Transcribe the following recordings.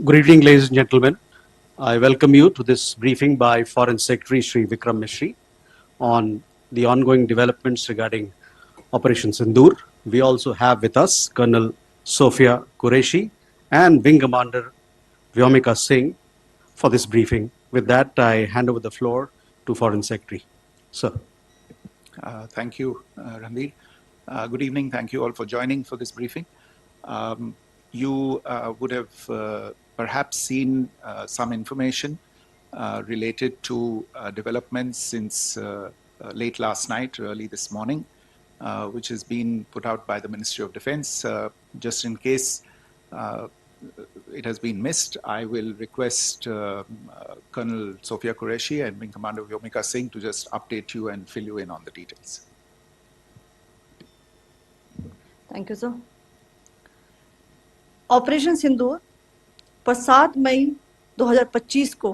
Good evening, ladies and gentlemen. I welcome you to this briefing by Foreign Secretary Sri Vikram Mishri on the ongoing developments regarding Operation Sindoor. We also have with us Colonel Sophia Qureshi and Wing Commander Vyomika Singh for this briefing. With that, I hand over the floor to Foreign Secretary. Sir. Thank you, Ranveer. Good evening. Thank you all for joining for this briefing. You would have perhaps seen some information related to developments since late last night, early this morning, which has been put out by the Ministry of Defense. Just in case it has been missed, I will request Colonel Sophia Qureshi and Wing Commander Vyomika Singh to just update you and fill you in on the details. Thank you, sir. Operation Sindoor पर 7 मई 2025 को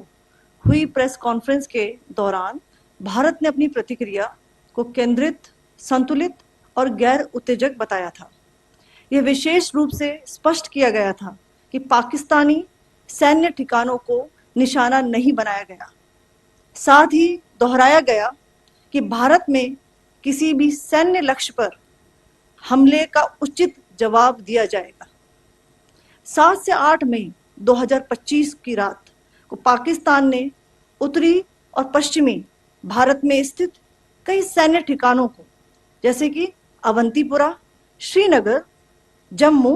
हुई press conference के दौरान भारत ने अपनी प्रतिक्रिया को केंद्रित, संतुलित और गैर उत्तेजक बताया था। यह विशेष रूप से स्पष्ट किया गया था कि पाकिस्तानी सैन्य ठिकानों को निशाना नहीं बनाया गया। साथ ही दोहराया गया कि भारत में किसी भी सैन्य लक्ष्य पर हमले का उचित जवाब दिया जाएगा। 7 से 8 मई 2025 की रात को पाकिस्तान ने उत्तरी और पश्चिमी भारत में स्थित कई सैन्य ठिकानों को, जैसे कि अवंतीपुरा, श्रीनगर, जम्मू,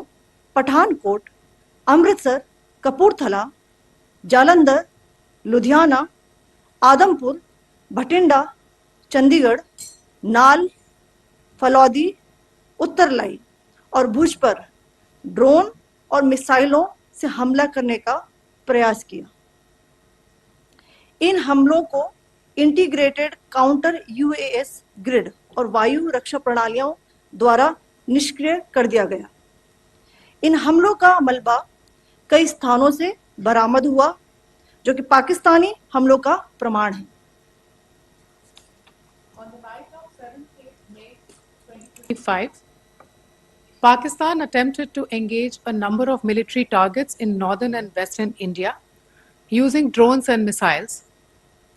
पठानकोट, अमृतसर, कपूरथला, जालंधर, लुधियाना, आदमपुर, भटिंडा, चंडीगढ़, नाल, फलौदी, उत्तरलाई और भुज पर ड्रोन और मिसाइलों से हमला करने का प्रयास किया। इन हमलों को इंटीग्रेटेड काउंटर यूएस ग्रिड और वायु रक्षा प्रणालियों द्वारा निष्क्रिय कर दिया गया। इन हमलों का मलबा कई स्थानों से बरामद हुआ, जो कि पाकिस्तानी हमलों का प्रमाण है। On the night of 7th May 2025, Pakistan attempted to engage a number of military targets in northern and western India using drones and missiles.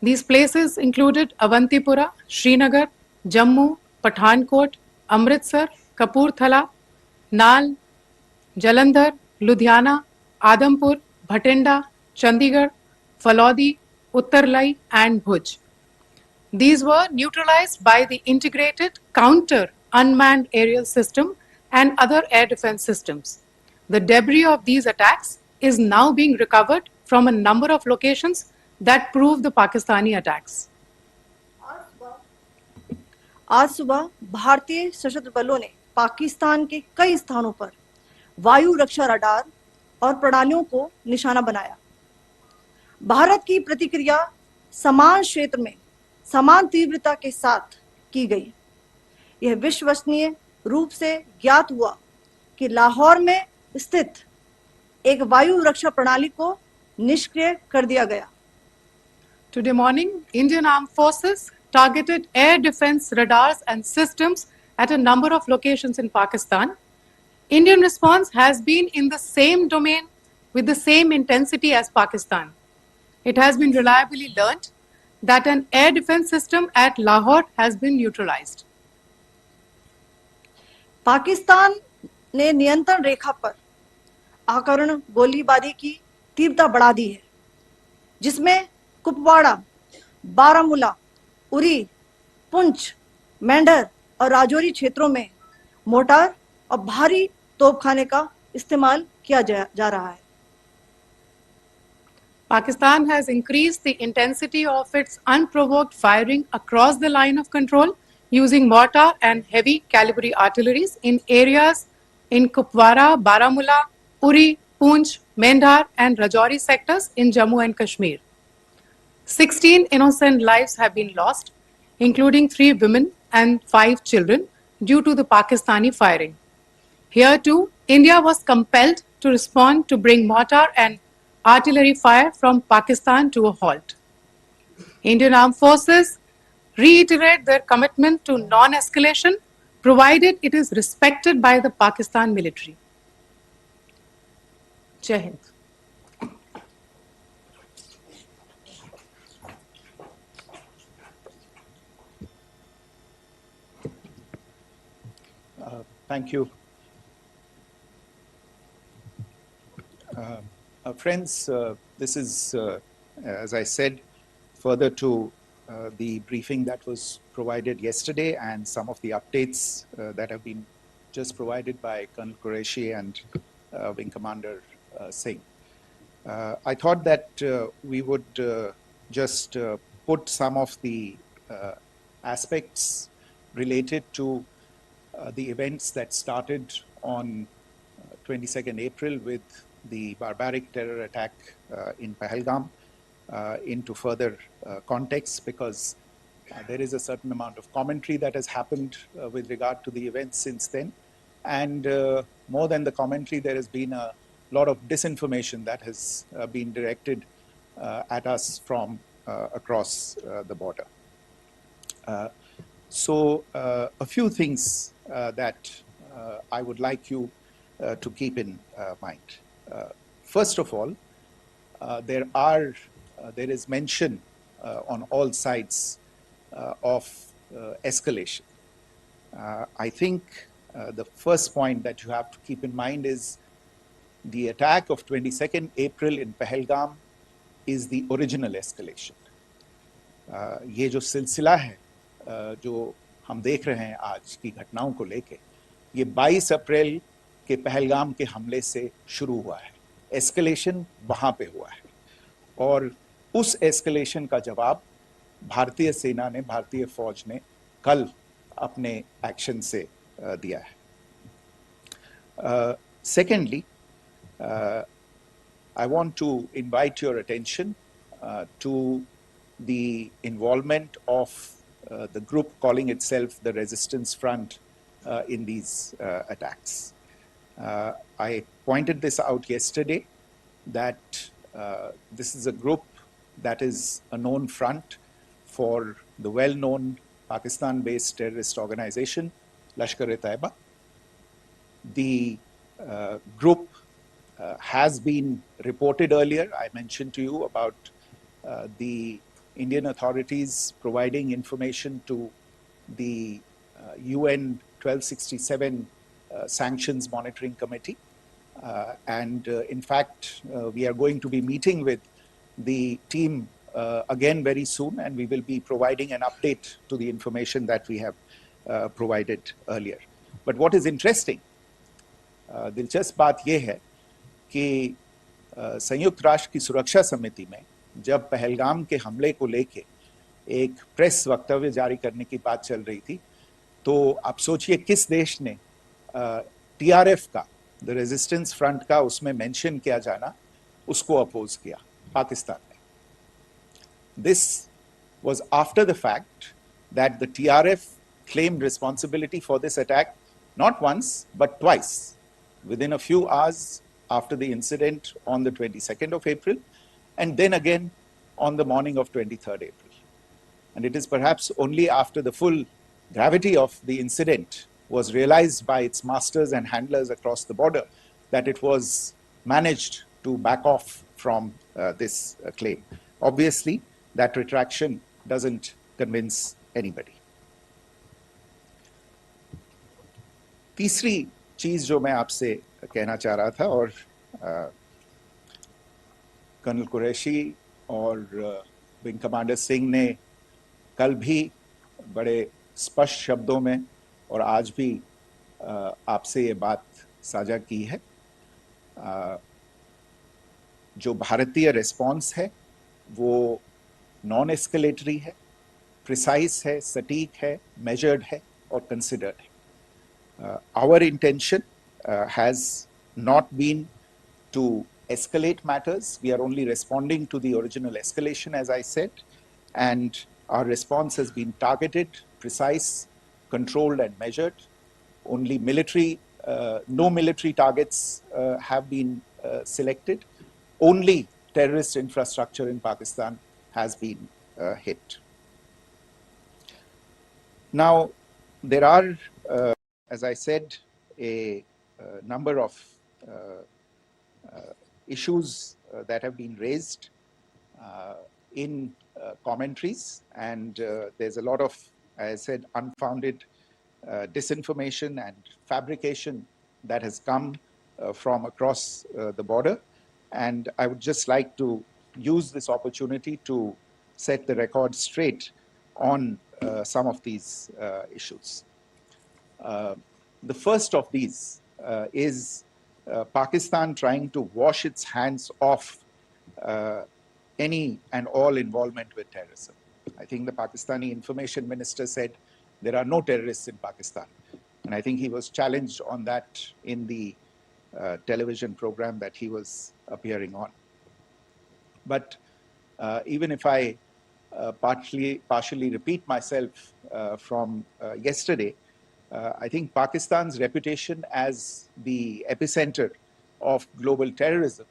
These places included Avantipura, Srinagar, Jammu, Pathankot, Amritsar, Kapurthala, Nal, Jalandhar, Ludhiana, Adampur, Bhatinda, Chandigarh, Falodi, Uttarlai, and Bhuj. These were neutralized by the integrated counter unmanned aerial system and other air defense systems. The debris of these attacks is now being recovered from a number of locations that prove the Pakistani attacks. आज सुबह भारतीय सशस्त्र बलों ने पाकिस्तान के कई स्थानों पर वायु रक्षा रडार और प्रणालियों को निशाना बनाया। भारत की प्रतिक्रिया समान क्षेत्र में समान तीव्रता के साथ की गई। यह विश्वसनीय रूप से ज्ञात हुआ कि लाहौर में स्थित एक वायु रक्षा प्रणाली को निष्क्रिय कर दिया गया। Today morning, Indian Armed Forces targeted air defense radars and systems at a number of locations in Pakistan. Indian response has been in the same domain with the same intensity as Pakistan. It has been reliably learnt that an air defense system at Lahore has been neutralized. Pakistan ने नियंत्रण रेखा पर आकरण गोलीबारी की तीव्रता बढ़ा दी है, जिसमें कुपवाड़ा, बारामूला, उरी, पुंछ, मेंढर और राजौरी क्षेत्रों में मोर्टार और भारी तोपखाने का इस्तेमाल किया जा रहा है। Pakistan has increased the intensity of its unprovoked firing across the line of control using mortar and heavy calibre artilleries in areas in Kupwara, Baramulla, Uri, Poonch, Mendhar and Rajouri sectors in Jammu and Kashmir. 16 innocent lives have been lost, including 3 women and 5 children, due to the Pakistani firing. Here too, India was compelled to respond to bring mortar and artillery fire from Pakistan to a halt. Indian Armed Forces reiterate their commitment to non-escalation, provided it is respected by the Pakistan military. Jai Hind. Thank you. Friends, this is, as I said, further to the briefing that was provided yesterday and some of the updates that have been just provided by Colonel Qureshi and Wing Commander Singh. I thought that we would just put some of the aspects related to the events that started on 22nd April with the barbaric terror attack in Pahalgam into further context, because there is a certain amount of commentary that has happened with regard to the events since then. And more than the commentary, there has been a lot of disinformation that has been directed at us from across the border. So a few things that I would like you to keep in mind. First of all, there is mention on all sides of escalation. I think the first point that you have to keep in mind is the attack of 22nd April in Pahalgam is the original escalation. ये जो सिलसिला है जो हम देख रहे हैं आज की घटनाओं को लेके, ये 22 अप्रैल के पहलगाम के हमले से शुरू हुआ है. एस्केलेशन वहां पे हुआ है और उस एस्केलेशन का जवाब भारतीय सेना ने, भारतीय फौज ने कल अपने एक्शन से दिया है. Secondly, I want to invite your attention to the involvement of the group calling itself the Resistance Front in these attacks. I pointed this out yesterday that this is a group that is a known front for the well-known Pakistan-based terrorist organization, Lashkar-e-Taiba. The group has been reported earlier. I mentioned to you about the Indian authorities providing information to the UN 1267 Sanctions Monitoring Committee. And in fact, we are going to be meeting with the team again very soon, and we will be providing an update to the information that we have provided earlier. But what is interesting, दिलचस्प बात यह है कि संयुक्त राष्ट्र की सुरक्षा समिति में जब पहलगाम के हमले को लेके एक प्रेस वक्तव्य जारी करने की बात चल रही थी, तो आप सोचिए किस देश ने टीआरएफ का, द रेजिस्टेंस फ्रंट का उसमें मेंशन किया जाना, उसको अपोज किया, पाकिस्तान ने. This was after the fact that the TRF claimed responsibility for this attack not once but twice, within a few hours after the incident on the 22nd of April, and then again on the morning of 23rd April. And it is perhaps only after the full gravity of the incident was realized by its masters and handlers across the border that it was managed to back off from this claim. Obviously, that retraction doesn't convince anybody. तीसरी चीज जो मैं आपसे कहना चाह रहा था, और कर्नल कुरैशी और विंग कमांडर सिंह ने कल भी बड़े स्पष्ट शब्दों में और आज भी आपसे ये बात साझा की है. जो भारतीय रिस्पॉन्स है वो नॉन एस्केलेटरी है, प्रिसाइज है, सटीक है, मेजर्ड है और कंसिडर्ड है. Our intention has not been to escalate matters. We are only responding to the original escalation, as I said, and our response has been targeted, precise, controlled and measured. Only no military targets have been selected. Only terrorist infrastructure in Pakistan has been hit. Now, there are, as I said, a number of issues that have been raised in commentaries, and there's a lot of, as I said, unfounded disinformation and fabrication that has come from across the border. And I would just like to use this opportunity to set the record straight on some of these issues. The first of these is Pakistan trying to wash its hands off any and all involvement with terrorism. I think the Pakistani information minister said there are no terrorists in Pakistan. And I think he was challenged on that in the television program that he was appearing on. But even if I partially repeat myself from yesterday, I think Pakistan's reputation as the epicenter of global terrorism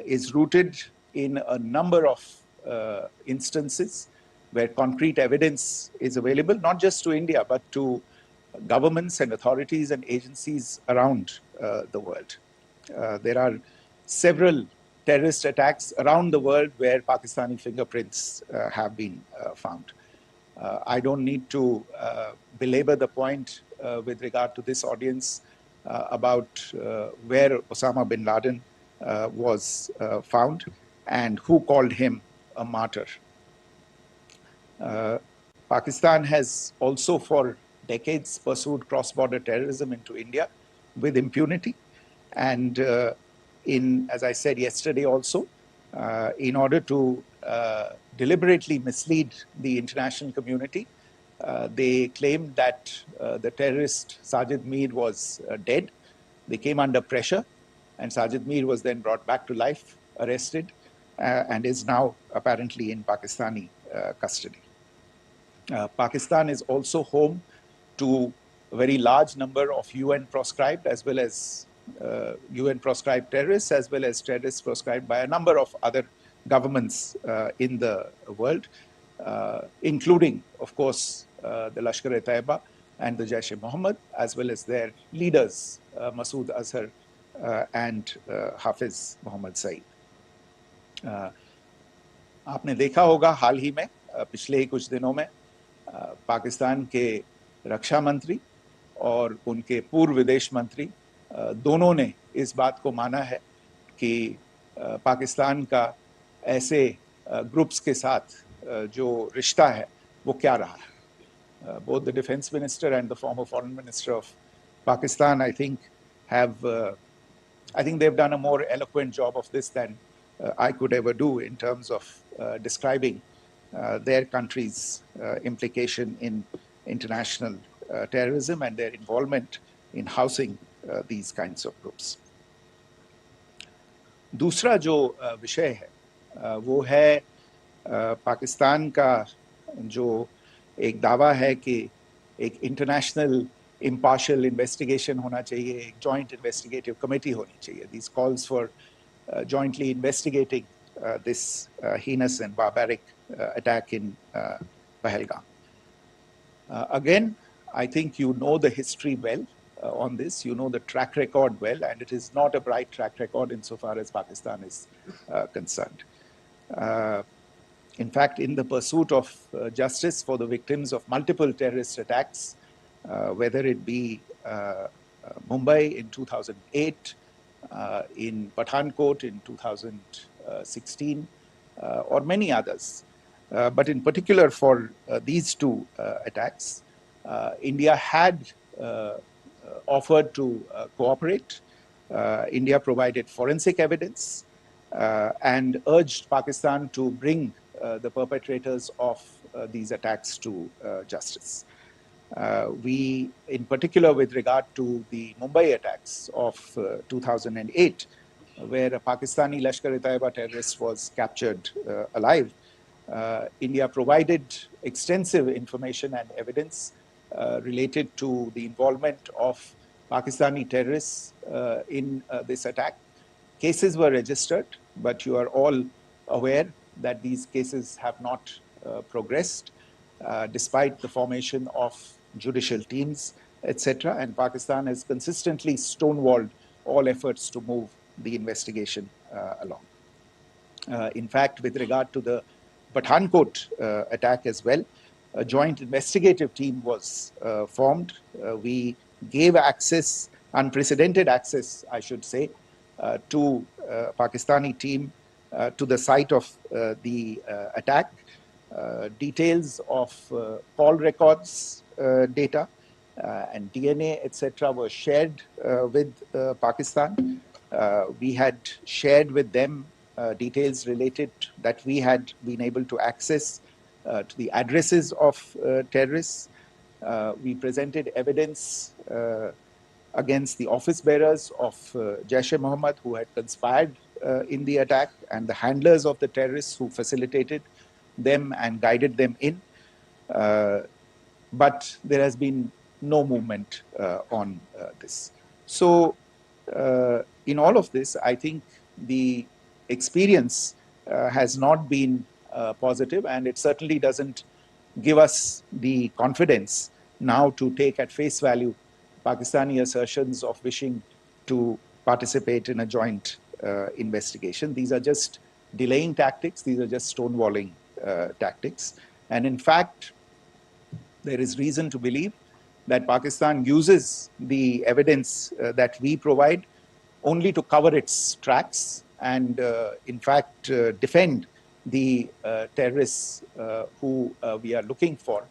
is rooted in a number of instances where concrete evidence is available, not just to India, but to governments and authorities and agencies around the world. There are several terrorist attacks around the world where Pakistani fingerprints have been found. I don't need to belabor the point with regard to this audience about where Osama bin Laden was found and who called him a martyr. Pakistan has also for decades pursued cross-border terrorism into India with impunity. And as I said yesterday also, in order to deliberately mislead the international community, they claimed that the terrorist Sajid Mir was dead. They came under pressure, and Sajid Mir was then brought back to life, arrested, and is now apparently in Pakistani custody. Pakistan is also home to a very large number of UN proscribed as well as UN proscribed terrorists, as well as terrorists proscribed by a number of other governments in the world, including, of course, the Lashkar-e-Taiba and the Jaish-e-Mohammed, as well as their leaders, Masood Azhar and Hafiz Mohammed Saeed. आपने देखा होगा हाल ही में पिछले ही कुछ दिनों में पाकिस्तान के रक्षा मंत्री और उनके पूर्व विदेश मंत्री दोनों ने इस बात को माना है कि पाकिस्तान का ऐसे ग्रुप्स के साथ जो रिश्ता है वो क्या रहा है. Both the defense minister and the former foreign minister of Pakistan, I think they've done a more eloquent job of this than I could ever do in terms of describing their country's implication in international terrorism and their involvement in housing these kinds of groups. दूसरा जो विषय है वो है पाकिस्तान का जो एक दावा है कि एक इंटरनेशनल impartial investigation होना चाहिए, एक joint investigative committee होनी चाहिए. These calls for jointly investigating this heinous and barbaric attack in Pahalgam. Again, I think you know the history well on this. You know the track record well, and it is not a bright track record insofar as Pakistan is concerned. In fact, in the pursuit of justice for the victims of multiple terrorist attacks, whether it be Mumbai in 2008, in Pathankot in 2016, or many others. But in particular for these two attacks, India had offered to cooperate. India provided forensic evidence and urged Pakistan to bring the perpetrators of these attacks to justice. We, in particular with regard to the Mumbai attacks of 2008, where a Pakistani Lashkar-e-Taiba terrorist was captured alive, India provided extensive information and evidence related to the involvement of Pakistani terrorists in this attack. Cases were registered, but you are all aware that these cases have not progressed, despite the formation of judicial teams, etc. And Pakistan has consistently stonewalled all efforts to move the investigation along. In fact, with regard to the Pathankot attack as well, a joint investigative team was formed. We gave access, unprecedented access, I should say, to Pakistani team to the site of the attack. Details of call records data and DNA, etc., were shared with Pakistan. We had shared with them details related that we had been able to access to the addresses of terrorists. We presented evidence against the office bearers of Jaish-e-Mohammed who had conspired in the attack, and the handlers of the terrorists who facilitated them and guided them in. But there has been no movement on this. So in all of this, I think the experience has not been positive, and it certainly doesn't give us the confidence now to take at face value Pakistani assertions of wishing to participate in a joint investigation. These are just delaying tactics. These are just stonewalling tactics. And in fact, there is reason to believe that Pakistan uses the evidence that we provide only to cover its tracks and, in fact, defend the terrorists who we are looking for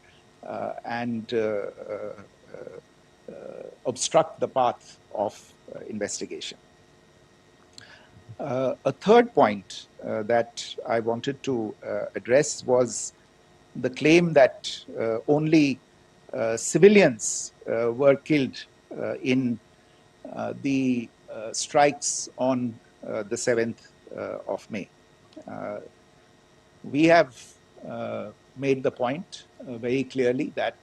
and obstruct the path of investigation. A third point that I wanted to address was the claim that only civilians were killed in the strikes on the 7th of May. We have made the point very clearly that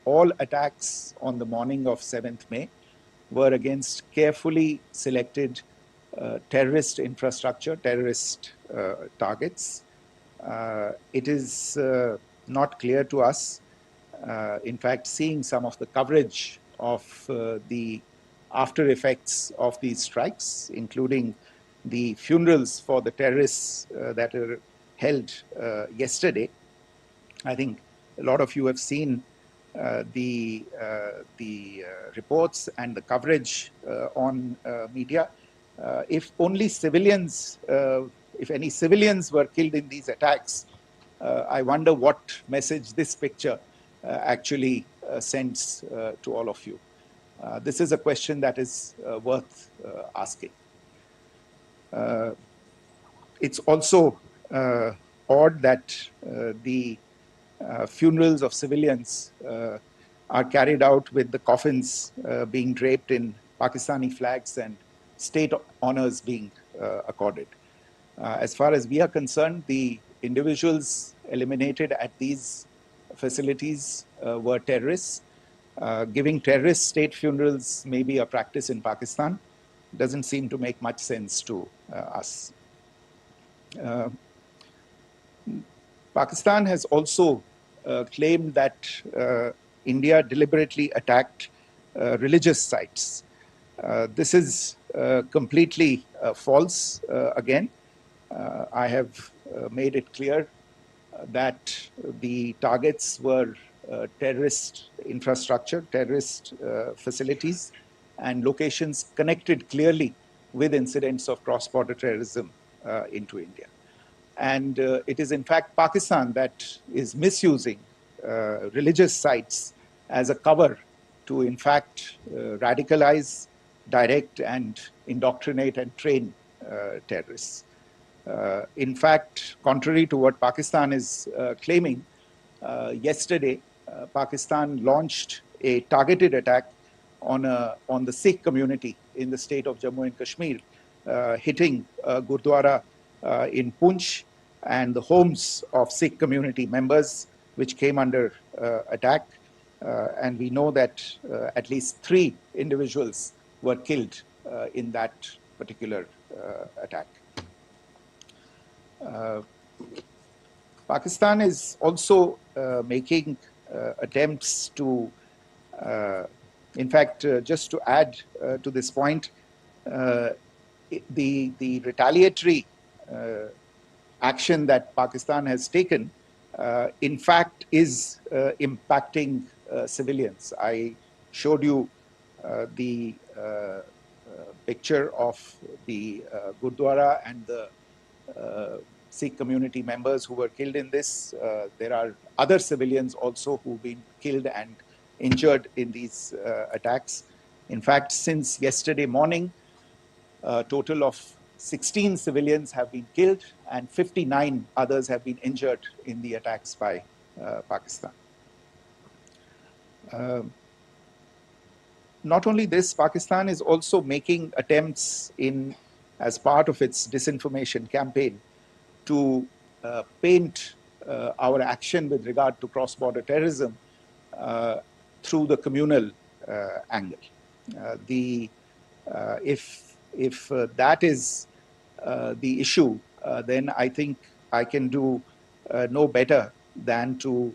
all attacks on the morning of 7th May were against carefully selected terrorist infrastructure, terrorist targets. It is not clear to us, in fact, seeing some of the coverage of the after effects of these strikes, including the funerals for the terrorists that were held yesterday. I think a lot of you have seen the reports and the coverage on media. If only civilians, if any civilians were killed in these attacks, I wonder what message this picture actually sends to all of you. This is a question that is worth asking. It's also odd that the funerals of civilians are carried out with the coffins being draped in Pakistani flags and state honors being accorded. As far as we are concerned, the individuals eliminated at these facilities were terrorists. Giving terrorist state funerals may be a practice in Pakistan. Doesn't seem to make much sense to us. Pakistan has also claimed that India deliberately attacked religious sites. This is completely false again. I have made it clear that the targets were terrorist infrastructure, terrorist facilities, and locations connected clearly with incidents of cross-border terrorism into India. And it is in fact Pakistan that is misusing religious sites as a cover to in fact radicalize, direct, and indoctrinate and train terrorists. In fact, contrary to what Pakistan is claiming, yesterday Pakistan launched a targeted attack on the Sikh community in the state of Jammu and Kashmir, hitting Gurdwara in Poonch and the homes of Sikh community members, which came under attack. And we know that at least 3 individuals were killed in that particular attack. Pakistan is also making attempts to, in fact, just to add to this point, the retaliatory action that Pakistan has taken in fact is impacting civilians. I showed you the picture of the Gurdwara and the Sikh community members who were killed in this. There are other civilians also who've been killed and injured in these attacks. In fact, since yesterday morning, a total of 16 civilians have been killed and 59 others have been injured in the attacks by Pakistan. Not only this, Pakistan is also making attempts as part of its disinformation campaign to paint our action with regard to cross-border terrorism through the communal angle. If that is the issue, then I think I can do no better than to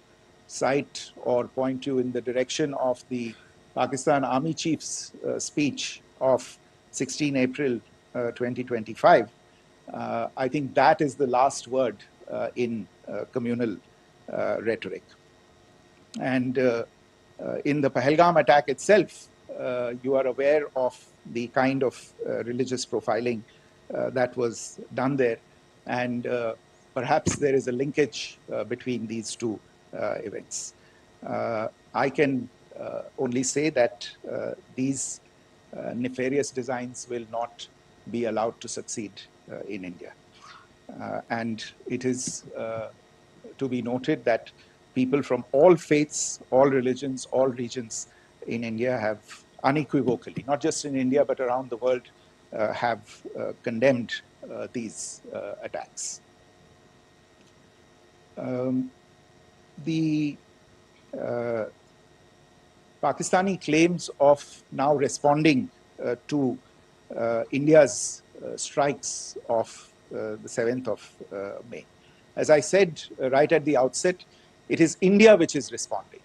cite or point you in the direction of the Pakistan Army Chief's speech of 16 April 2025. I think that is the last word in communal rhetoric. And in the Pahalgam attack itself, you are aware of the kind of religious profiling that was done there. And perhaps there is a linkage between these two events. I can only say that these nefarious designs will not be allowed to succeed in India. And it is to be noted that people from all faiths, all religions, all regions in India have unequivocally, not just in India but around the world, have condemned these attacks. The Pakistani claims of now responding to India's strikes of the 7th of May. As I said right at the outset, it is India which is responding.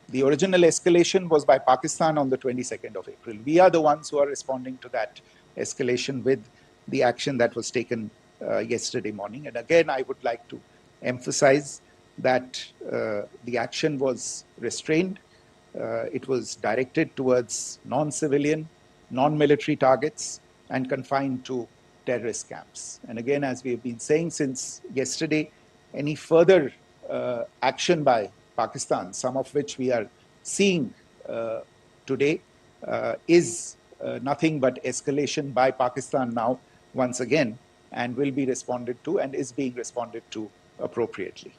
The original escalation was by Pakistan on the 22nd of April. We are the ones who are responding to that escalation with the action that was taken yesterday morning. And again, I would like to emphasize that the action was restrained. It was directed towards non-civilian, non-military targets and confined to terrorist camps. And again, as we have been saying since yesterday, any further action by Pakistan, some of which we are seeing today, is nothing but escalation by Pakistan now, once again, and will be responded to and is being responded to appropriately.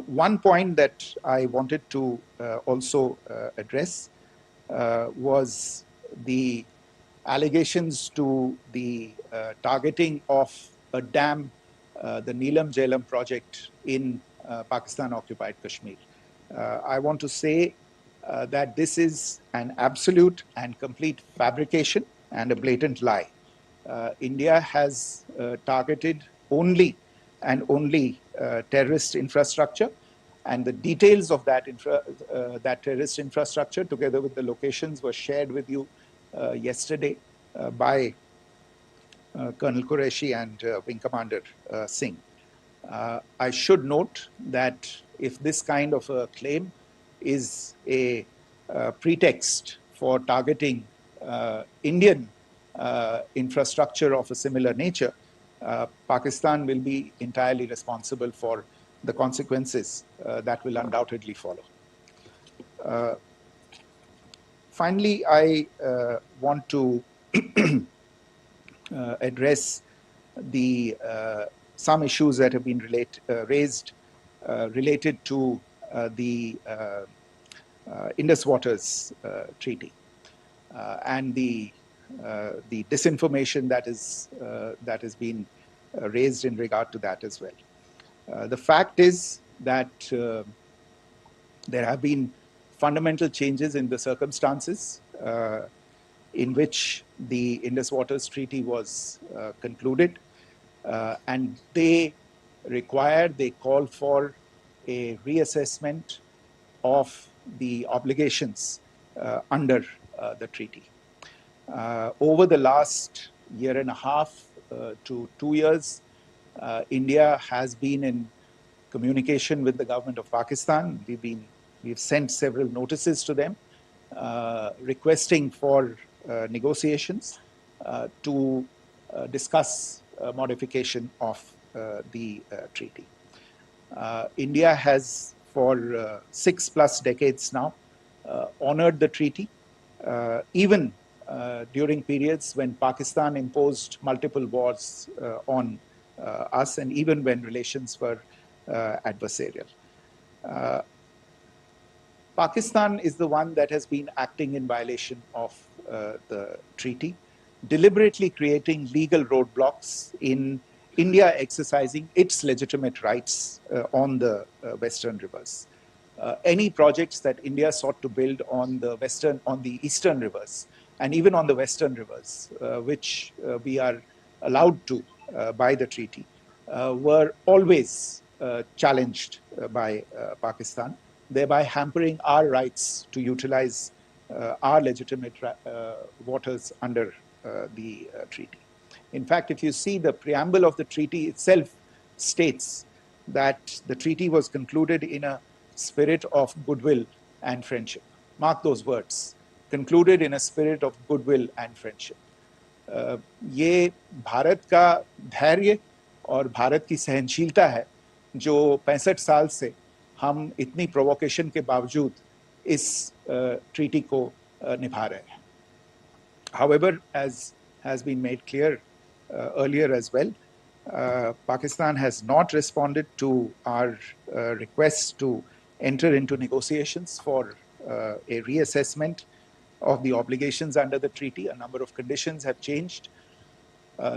One point that I wanted to also address was the allegations to the targeting of a dam, the Neelam Jhelum project in Pakistan-occupied Kashmir. I want to say that this is an absolute and complete fabrication and a blatant lie. India has targeted only and only terrorist infrastructure, and the details of that, that terrorist infrastructure, together with the locations, were shared with you yesterday by Colonel Qureshi and Wing Commander Singh. I should note that if this kind of a claim is a pretext for targeting Indian infrastructure of a similar nature, Pakistan will be entirely responsible for the consequences that will undoubtedly follow. Finally, I want to address some issues that have been raised related to the Indus Waters Treaty and the disinformation that has been raised in regard to that as well. The fact is that there have been fundamental changes in the circumstances in which the Indus Waters Treaty was concluded, and they call for a reassessment of the obligations under the treaty. Over the last year and a half to 2 years, India has been in communication with the government of Pakistan. We've sent several notices to them requesting for negotiations to discuss modification of the treaty. India has for 6+ decades now honored the treaty, even during periods when Pakistan imposed multiple wars on us, and even when relations were adversarial. Pakistan is the one that has been acting in violation of the treaty, deliberately creating legal roadblocks in India exercising its legitimate rights on the Western rivers. Any projects that India sought to build on the Eastern rivers, and even on the Western rivers, which we are allowed to by the treaty, were always challenged by Pakistan, thereby hampering our rights to utilize our legitimate waters under the treaty. In fact, if you see the preamble of the treaty itself states that the treaty was concluded in a spirit of goodwill and friendship. Mark those words, concluded in a spirit of goodwill and friendship. ये भारत का धैर्य और भारत की सहनशीलता है जो 65 साल से हम इतनी प्रोवोकेशन के बावजूद इस ट्रीटी को निभा रहे हैं. However, as has been made clear earlier as well, Pakistan has not responded to our request to enter into negotiations for a reassessment of the obligations under the treaty. A number of conditions have changed.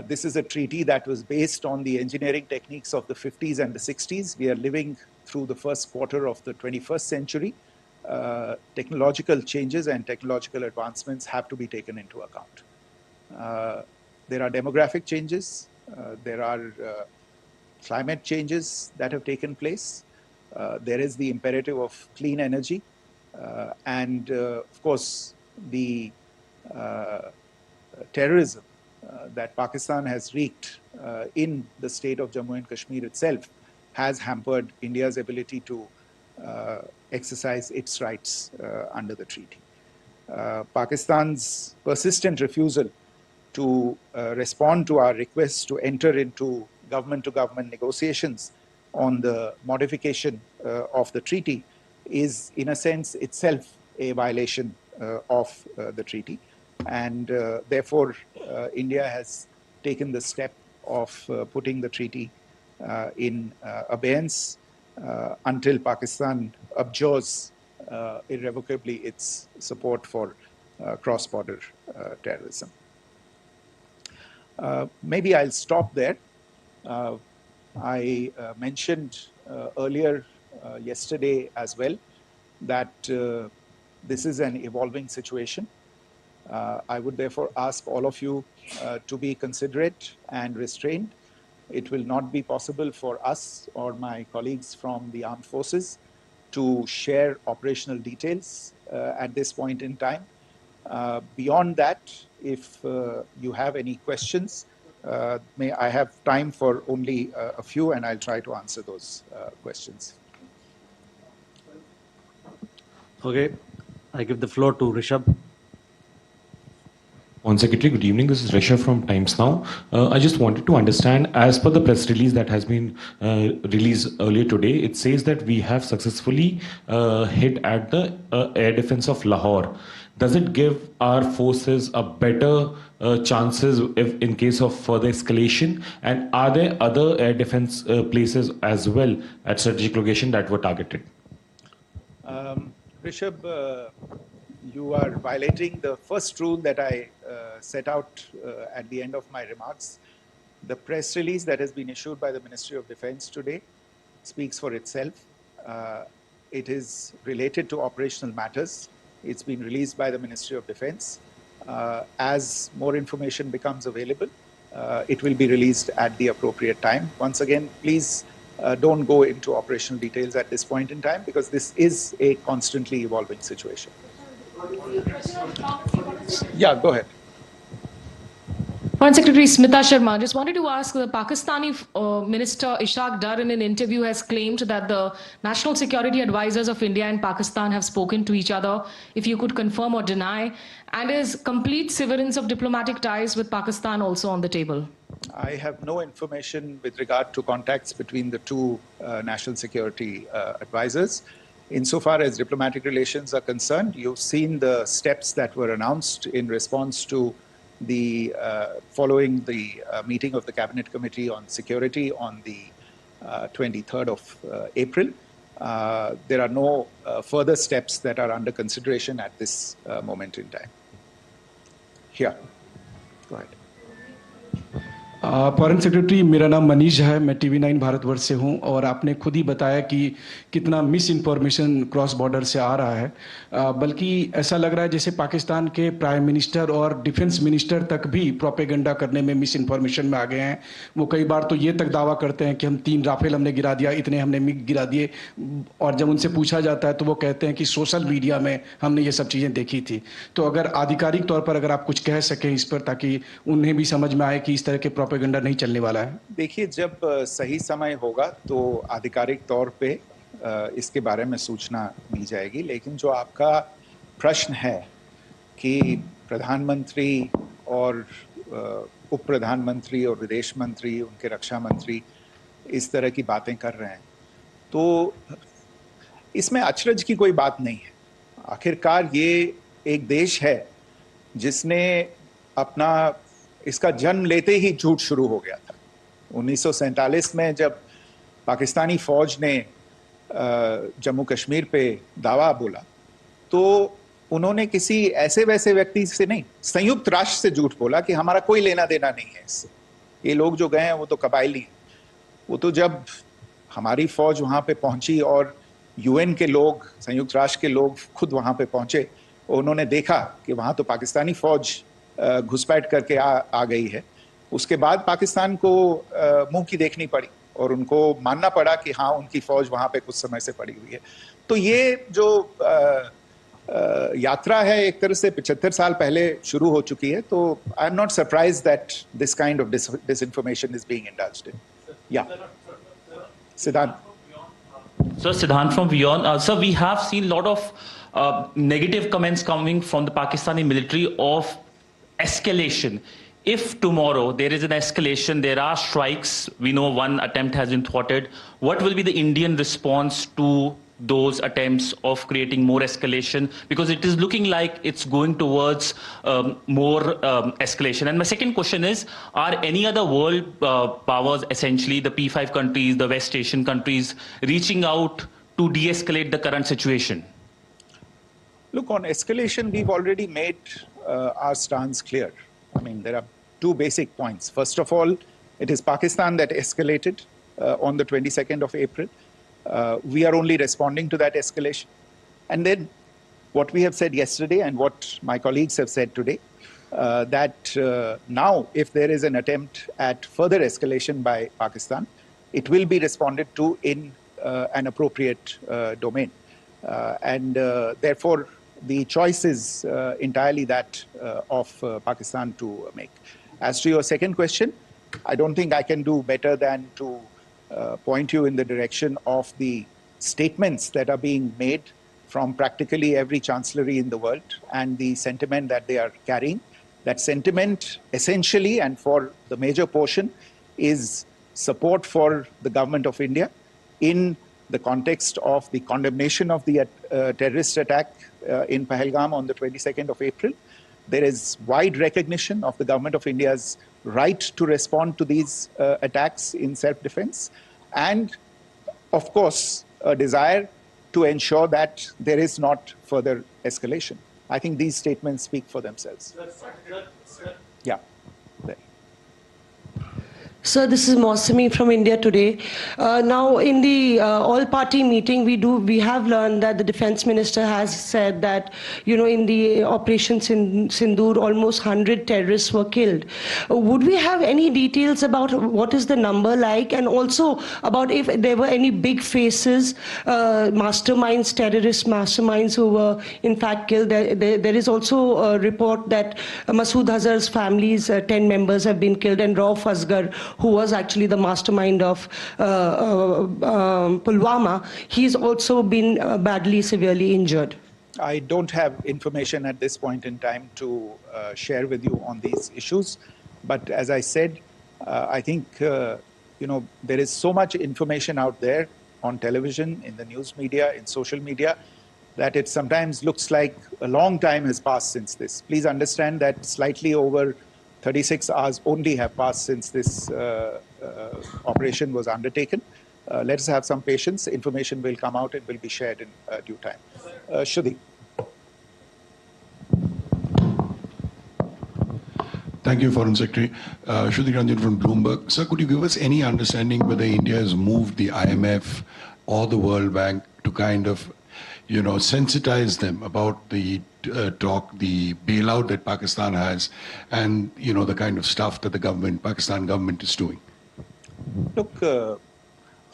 This is a treaty that was based on the engineering techniques of the 50s and the 60s. We are living through the first quarter of the 21st century. Technological changes and technological advancements have to be taken into account. There are demographic changes. There are climate changes that have taken place. There is the imperative of clean energy. And of course, the terrorism that Pakistan has wreaked in the state of Jammu and Kashmir itself has hampered India's ability to exercise its rights under the treaty. Pakistan's persistent refusal to respond to our requests to enter into government-to-government negotiations on the modification of the treaty is, in a sense, itself a violation of the treaty. And therefore, India has taken the step of putting the treaty in abeyance until Pakistan abjures irrevocably its support for cross-border terrorism. Maybe I'll stop there. I mentioned earlier yesterday as well that this is an evolving situation. I would therefore ask all of you to be considerate and restrained. It will not be possible for us or my colleagues from the armed forces to share operational details at this point in time. Beyond that, if you have any questions, may I have time for only a few, and I'll try to answer those questions. Okay, I give the floor to Rishabh. On Secretary, good evening. This is Rishabh from Times Now. I just wanted to understand, as per the press release that has been released earlier today, it says that we have successfully hit at the air defense of Lahore. Does it give our forces a better chances if in case of further escalation? And are there other air defense places as well at strategic location that were targeted? Rishabh, you are violating the first rule that I set out at the end of my remarks. The press release that has been issued by the Ministry of Defense today speaks for itself. It is related to operational matters. It's been released by the Ministry of Defense. As more information becomes available, it will be released at the appropriate time. Once again, please don't go into operational details at this point in time, because this is a constantly evolving situation. Yeah, go ahead. Foreign Secretary Smita Sharma, just wanted to ask, the Pakistani Minister Ishaq Dar in an interview has claimed that the national security advisors of India and Pakistan have spoken to each other, if you could confirm or deny, and is complete severance of diplomatic ties with Pakistan also on the table? I have no information with regard to contacts between the two national security advisors. Insofar as diplomatic relations are concerned, you've seen the steps that were announced in response to the following the meeting of the Cabinet Committee on Security on the 23rd of April. There are no further steps that are under consideration at this moment in time. Here, go ahead. Foreign secretary, मेरा नाम मनीष है, मैं TV9 Bharatvarsh से हूं, और आपने खुद ही बताया कि कितना मिस इन्फॉर्मेशन क्रॉस बॉर्डर से आ रहा है, बल्कि ऐसा लग रहा है जैसे पाकिस्तान के प्राइम मिनिस्टर और डिफेंस मिनिस्टर तक भी प्रोपेगेंडा करने में मिस इन्फॉर्मेशन में आ गए हैं। वो कई बार तो ये तक दावा करते हैं कि हम 3 राफेल हमने गिरा दिया, इतने हमने मिग गिरा दिए, और जब उनसे पूछा जाता है तो वो कहते हैं कि सोशल मीडिया में हमने ये सब चीज़ें देखी थी। तो अगर आधिकारिक तौर पर अगर आप कुछ कह सकें इस पर, ताकि उन्हें भी समझ में आए कि इस तरह के प्रोपेगेंडा नहीं चलने वाला है। देखिए, जब सही समय होगा तो आधिकारिक तौर पे इसके बारे में सूचना दी जाएगी, लेकिन जो आपका प्रश्न है कि प्रधानमंत्री और उप प्रधानमंत्री और विदेश मंत्री, उनके रक्षा मंत्री इस तरह की बातें कर रहे हैं, तो इसमें अचरज की कोई बात नहीं है। आखिरकार ये एक देश है जिसने अपना इसका जन्म लेते ही झूठ शुरू हो गया था। 1947 में जब पाकिस्तानी फौज ने जम्मू कश्मीर पे दावा बोला, तो उन्होंने किसी ऐसे वैसे व्यक्ति से नहीं, संयुक्त राष्ट्र से झूठ बोला कि हमारा कोई लेना देना नहीं है इससे, ये लोग जो गए हैं वो तो कबायली हैं। वो तो जब हमारी फौज वहाँ पे पहुंची और UN के लोग, संयुक्त राष्ट्र के लोग खुद वहाँ पे पहुंचे, उन्होंने देखा कि वहाँ तो पाकिस्तानी फौज घुसपैठ करके आ गई है, उसके बाद पाकिस्तान को मुंह की देखनी पड़ी और उनको मानना पड़ा कि हाँ, उनकी फौज वहाँ पे कुछ समय से पड़ी हुई है। तो ये जो यात्रा है एक तरह से 75 साल पहले शुरू हो चुकी है, तो I am not surprised that this kind of disinformation is being indulged in. Yeah. Siddhant. So Siddhant from Beyond. Sir, we have seen a lot of negative comments coming from the Pakistani military of escalation. If tomorrow there is an escalation, there are strikes, we know one attempt has been thwarted, what will be the Indian response to those attempts of creating more escalation? Because it is looking like it's going towards more escalation. And my second question is, are any other world powers, essentially the P5 countries, the West Asian countries, reaching out to de-escalate the current situation? Look, on escalation, we've already made our stance clear. I mean, there are 2 basic points. First of all, it is Pakistan that escalated on the 22nd of April. We are only responding to that escalation. And then what we have said yesterday and what my colleagues have said today, that now if there is an attempt at further escalation by Pakistan, it will be responded to in an appropriate domain. And therefore, the choice is entirely that of Pakistan to make. As to your second question, I don't think I can do better than to point you in the direction of the statements that are being made from practically every chancellery in the world and the sentiment that they are carrying. That sentiment essentially, and for the major portion, is support for the government of India in the context of the condemnation of the terrorist attack in Pahalgam on the 22nd of April. There is wide recognition of the government of India's right to respond to these attacks in self-defense, and of course, a desire to ensure that there is not further escalation. I think these statements speak for themselves. Yeah. There. Sir, this is Mosami from India Today. Now, in the all-party meeting, we have learned that the defense minister has said that, in the Operation Sindoor, almost 100 terrorists were killed. Would we have any details about what is the number like, and also about if there were any big faces, masterminds, terrorist masterminds who were in fact killed? There is also a report that Masood Azhar's family's 10 members have been killed, and Rauf Asghar, who was actually the mastermind of Pulwama, he's also been badly, severely injured. I don't have information at this point in time to share with you on these issues. But as I said, I think, there is so much information out there on television, in the news media, in social media, that it sometimes looks like a long time has passed since this. Please understand that slightly over 36 hours only have passed since this operation was undertaken. Let us have some patience. Information will come out and will be shared in due time. Shruti. Thank you, Foreign Secretary. Shruti Ranjan from Bloomberg. Sir, could you give us any understanding whether India has moved the IMF or the World Bank to kind of, sensitize them about the the bailout that Pakistan has, and the kind of stuff that the Pakistan government is doing? Look,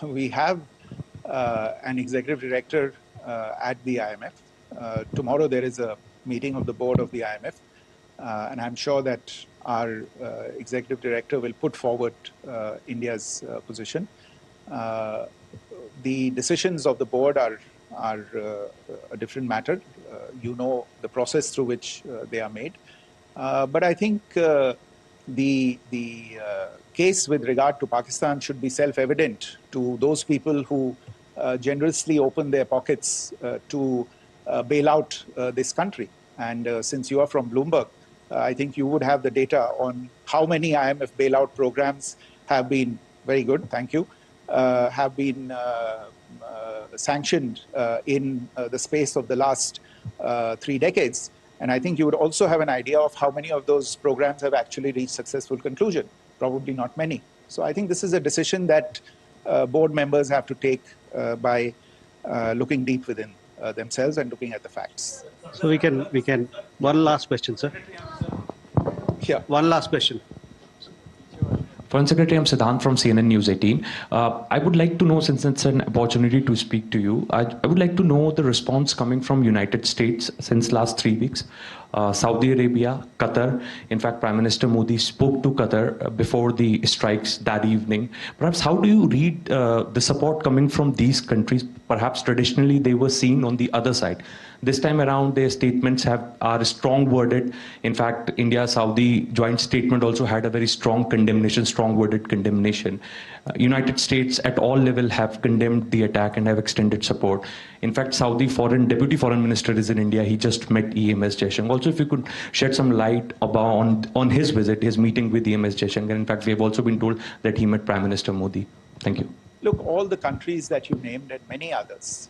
we have an executive director at the IMF. Tomorrow there is a meeting of the board of the IMF, and I'm sure that our executive director will put forward India's position. The decisions of the board are a different matter. You know the process through which they are made. But I think the case with regard to Pakistan should be self-evident to those people who generously open their pockets to bail out this country. And since you are from Bloomberg, I think you would have the data on how many IMF bailout programs have been, very good, thank you, have been sanctioned in the space of the last 3 decades. And I think you would also have an idea of how many of those programs have actually reached successful conclusion. Probably not many. So I think this is a decision that board members have to take by looking deep within themselves and looking at the facts. So we can, one last question, sir. Yeah. One last question. Foreign Secretary, I'm Siddhant from CNN News 18. I would like to know, since it's an opportunity to speak to you, I would like to know the response coming from United States since last 3 weeks. Saudi Arabia, Qatar. In fact, Prime Minister Modi spoke to Qatar before the strikes that evening. Perhaps how do you read the support coming from these countries? Perhaps traditionally they were seen on the other side. This time around, their statements are strong worded. In fact, India-Saudi joint statement also had a very strong condemnation, strong worded condemnation. United States at all level have condemned the attack and have extended support. In fact, Saudi Deputy Foreign Minister is in India. He just met EMS Jaishankar. Also, if you could shed some light on his visit, his meeting with EMS Jaishankar. In fact, we have also been told that he met Prime Minister Modi. Thank you. Look, all the countries that you named and many others,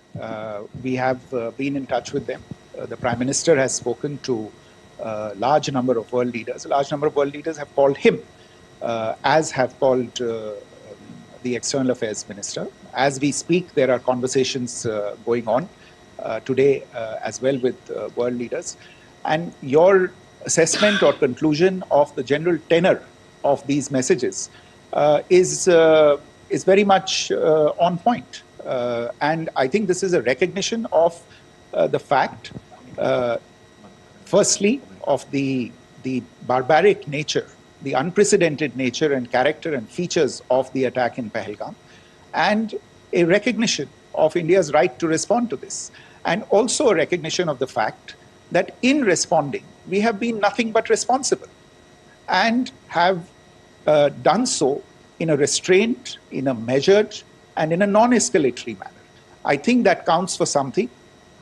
we have been in touch with them. The Prime Minister has spoken to a large number of world leaders. A large number of world leaders have called him, as have called the External Affairs Minister. As we speak, there are conversations going on today as well with world leaders. And your assessment or conclusion of the general tenor of these messages is very much on point. And I think this is a recognition of the fact, firstly, of the barbaric nature, the unprecedented nature and character and features of the attack in Pahalgam, and a recognition of India's right to respond to this. And also a recognition of the fact that in responding, we have been nothing but responsible and have done so in a restrained, in a measured, and in a non-escalatory manner. I think that counts for something.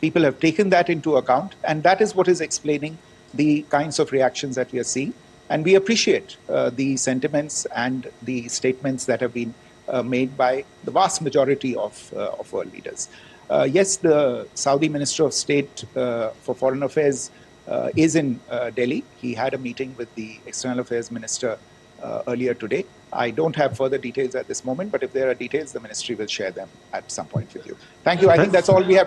People have taken that into account, and that is what is explaining the kinds of reactions that we are seeing. And we appreciate the sentiments and the statements that have been made by the vast majority of world leaders. Yes, the Saudi Minister of State for Foreign Affairs is in Delhi. He had a meeting with the External Affairs Minister earlier today. I don't have further details at this moment, but if there are details, the ministry will share them at some point with you. Thank you. I think that's all we have.